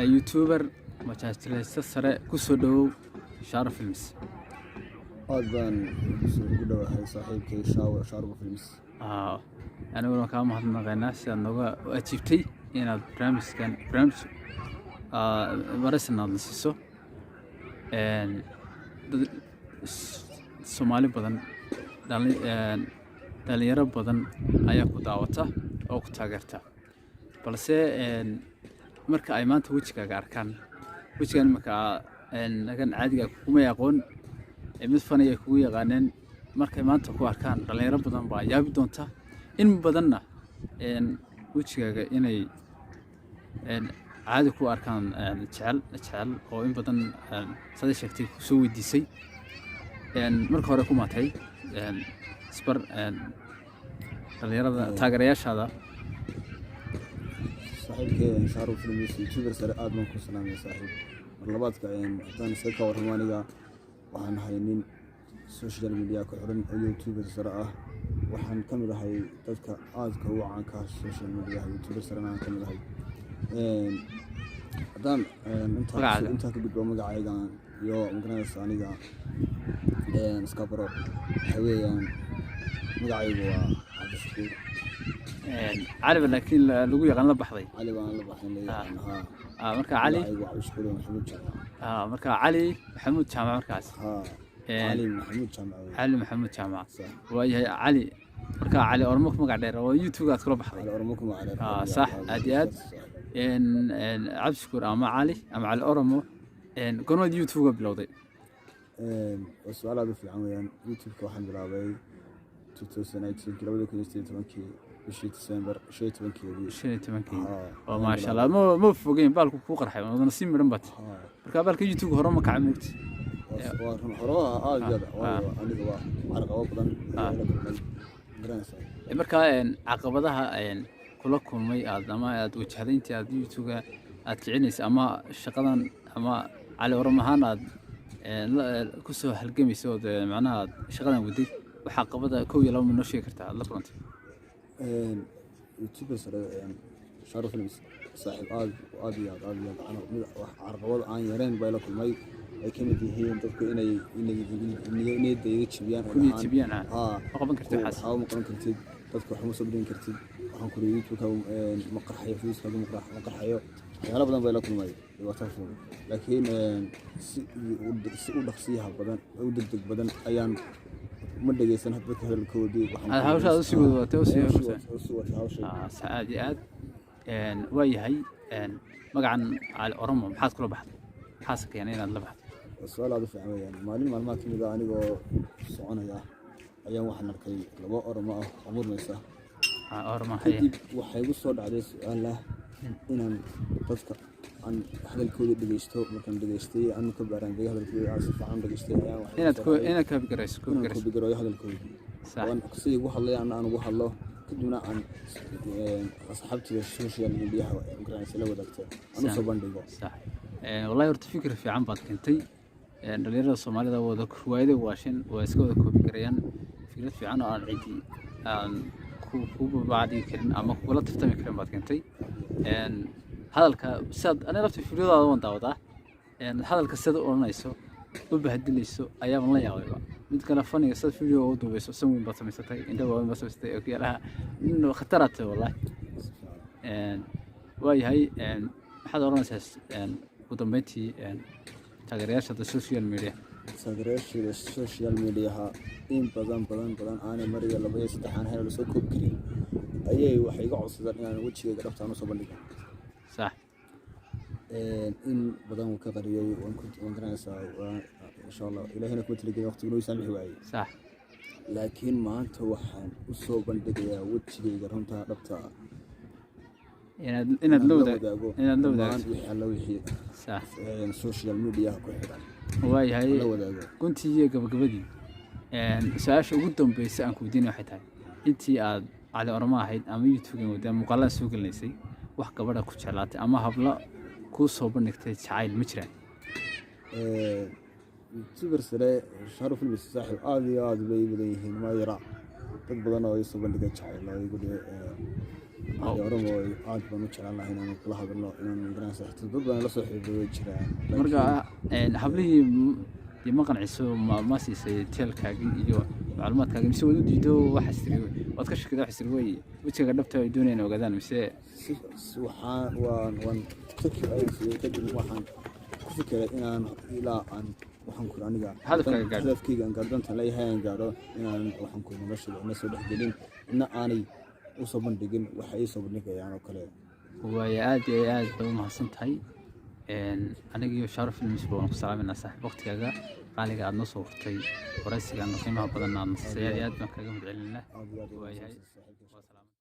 youtuber majaajileysta sare ku soo dhawow Shaaro Films. aad baan ugu dhawahay saaxiibkay Shaaro Films. aniguna kaa mahadnaqaynaa si aad nooga ajiibtay inaad barnaamijkan waraysiinaad na siiso. Soomaali badan dhalinyaro badan ayaa ku daawata oo ku taageerta, balse marka ay maanta wejigaaga arkaan, wejigan marka nagan caadiga kuma aqoon mid fanay ay kugu yaqaaneen, markay maanta ku arkaan dhalinyaro badan baa yaabi doonta in badanna wejigaaga inay caadi ku arkaan jecel oo in badan sida sheegtay ku soo weydiisay. marka hore ku maatay isbar dhalinyarada taageerayaashaada. saaxiibkay Shaaro Films youtuber sare aad baan ku salaamay saaxiib. mar labaadka haddaan iska ka warramo aniga waxaan ahay nin social media ku xiran oo youtuber sare ah. waxaan ka mid ahay dadka aadka u caanka ah social media youtuber sare aan ka mid ahay. haddaan intaa ka gudbo magacayga iyo magaranaysa aniga iska baro waxa weeyaan magacaygu waa Cabdishakuur cali laakiin lagu yaqaan la baxday cali baan la baxay marka cali Cabdishakuur Maxamuud Jaamac marka cali Maxamuud Jaamac markaas cali Maxamuud Jaamac waayahay cali marka cali ormo magac dheer oo YouTube aad kula baxday cali ormo magac dheer صح aad Cabdishakuur ama cali ormo goormaad YouTube bilowday. su'aal aad u fiican weeyaan. YouTube-ka waxaan bilaabay 2018 bishii December 15 oo ma sha Allah ma fogeyn baalku ku qarxay wadana si midhan baad marka baalka YouTube hore ma kacay mugti horoha aad yada aniga waa arqabo badan marka caqabadaha kula kulmay ama aad wajahday intii aad YouTube aad kicinaysa ama shaqadan ama cali ormahan aad ku soo halgamayso macnaha shaqadan waday waxa caqabada kow iyo laba ma noo sheegi kartaa la kulantay. youtuber sare Shaaro Films saaxiib aad iyo aad mid wax arqabada aan yareen bay la kulmay ay ka mid yihiin dadku inay jibiyaan ma qaban kartid ma qaban kartid dadku wax ma soo badin kartid waxaan ku leeyahay YouTube-ka ma qarxayo Facebook ma qarxayo waxyaalo badan bay la kulmay laakiin si u dhaqsiyaha badan u degdeg badan ayaan ma dhageysan dadka hadalkoodii waxaan hawshaada sii wadatay aad iyo aad waayahay magacan cali ormo maxaad kula baxday maxaa keenay inaad la baxdo. su'aal aad u fiican weeyaan. maalin maalmaha ka mid ah anigoo soconaya ayaan waxaan arkay laba ormo ah oo murmaysa. kadib waxay igu soo dhacday su'aal ah inaan dadka aan hadalkooda dhageysto. markaan dhageystay aan ka baaraandegay hadalkooda aan si fiican dhageystay inaad ka fikirayso hadalkooda waan si ugu hadlay aan ugu hadlo kadibna aan asxaabtiga social media magaranaysa la wadaagto aan soo bandhigo. wallahi horta fikir fiican baad keentay. dhalinyarada Soomaalida wada kuwaayada waashin waa iska wada koobi karayaan fikrad fiican oo aan cidi aan ku baadi karin ama kula tartami karin baad keentay. hadalka sad ana laftii fikradaada waan daawadaa hadalka sida oranayso u bahadilayso ayaa la yaabay mid kale faniga sad video oo duubeyso sameyn baad samaysatay inta waa ma samaysatay oo kiyalaha inuu khatarata wallahi waayahay waxaad oranaysaa ugu dambeyntii taageerayaasha social media in badan aanay mariyo laba iyo saddex aan hayno soo koob karin ayay waxay iga codsadaan inaan wajigayga dhabtaan u soo bandhigo. صح in badan ka qariyay waan garanaysaa insha Allah ilaahayna ku talagalay waqtiga noo saamixi waayay. صح laakiin maanta waxaan u soo bandhigayaa wajigayga runta dhabta ah inaad la wadaago wixii صح social media ku xiran waayahay kuntii iyo gabagabadii su'aasha ugu dambeysay aan ku weydiinay waxay tahay intii aad cali ormo ahayd ama YouTube-ga wada muuqaalada soo galaysay wax gabadha ku jeclaatay ama habla ku soo bandhigtay jacayl ma jiraan. youtuber sare Shaaro Films saaxiib aad iyo aad bay badan yihiin ma yara dad badan oo soo bandhigay jacayl oo igu oromo aad baan u jeclaan lahaa inaan kula hadalno inaan garanaysa dad badan la soo xiriiro jiraan marka hablihii dib ma qanciso ma siisay teelkaagii iyo macluumaadkaagii mise wad u diido waxaas tiri waad ka shakida waxaas tiri way wejiga dhabta ay doonayeen ogaadaan mise waan kadib waxaan ku fikiray inaan ilaa aan waxaan ku aniga hadafkayga aan gaardanta leeyahay aan gaaro inaan waxaan ku noloshada ina soo dhexgelin ina aanay u soo bandhigin waxa ay soo bandhigayaan oo kale waayo aad iyo aad bay u mahadsan tahay aniga iyo Shaaruf Films baan ku salaaminaa saaxiib waqtigaaga qaaliga aad noo soo hurtay waraysiga qiimaha badan aad nasay aad baan kaga mahadcelinaa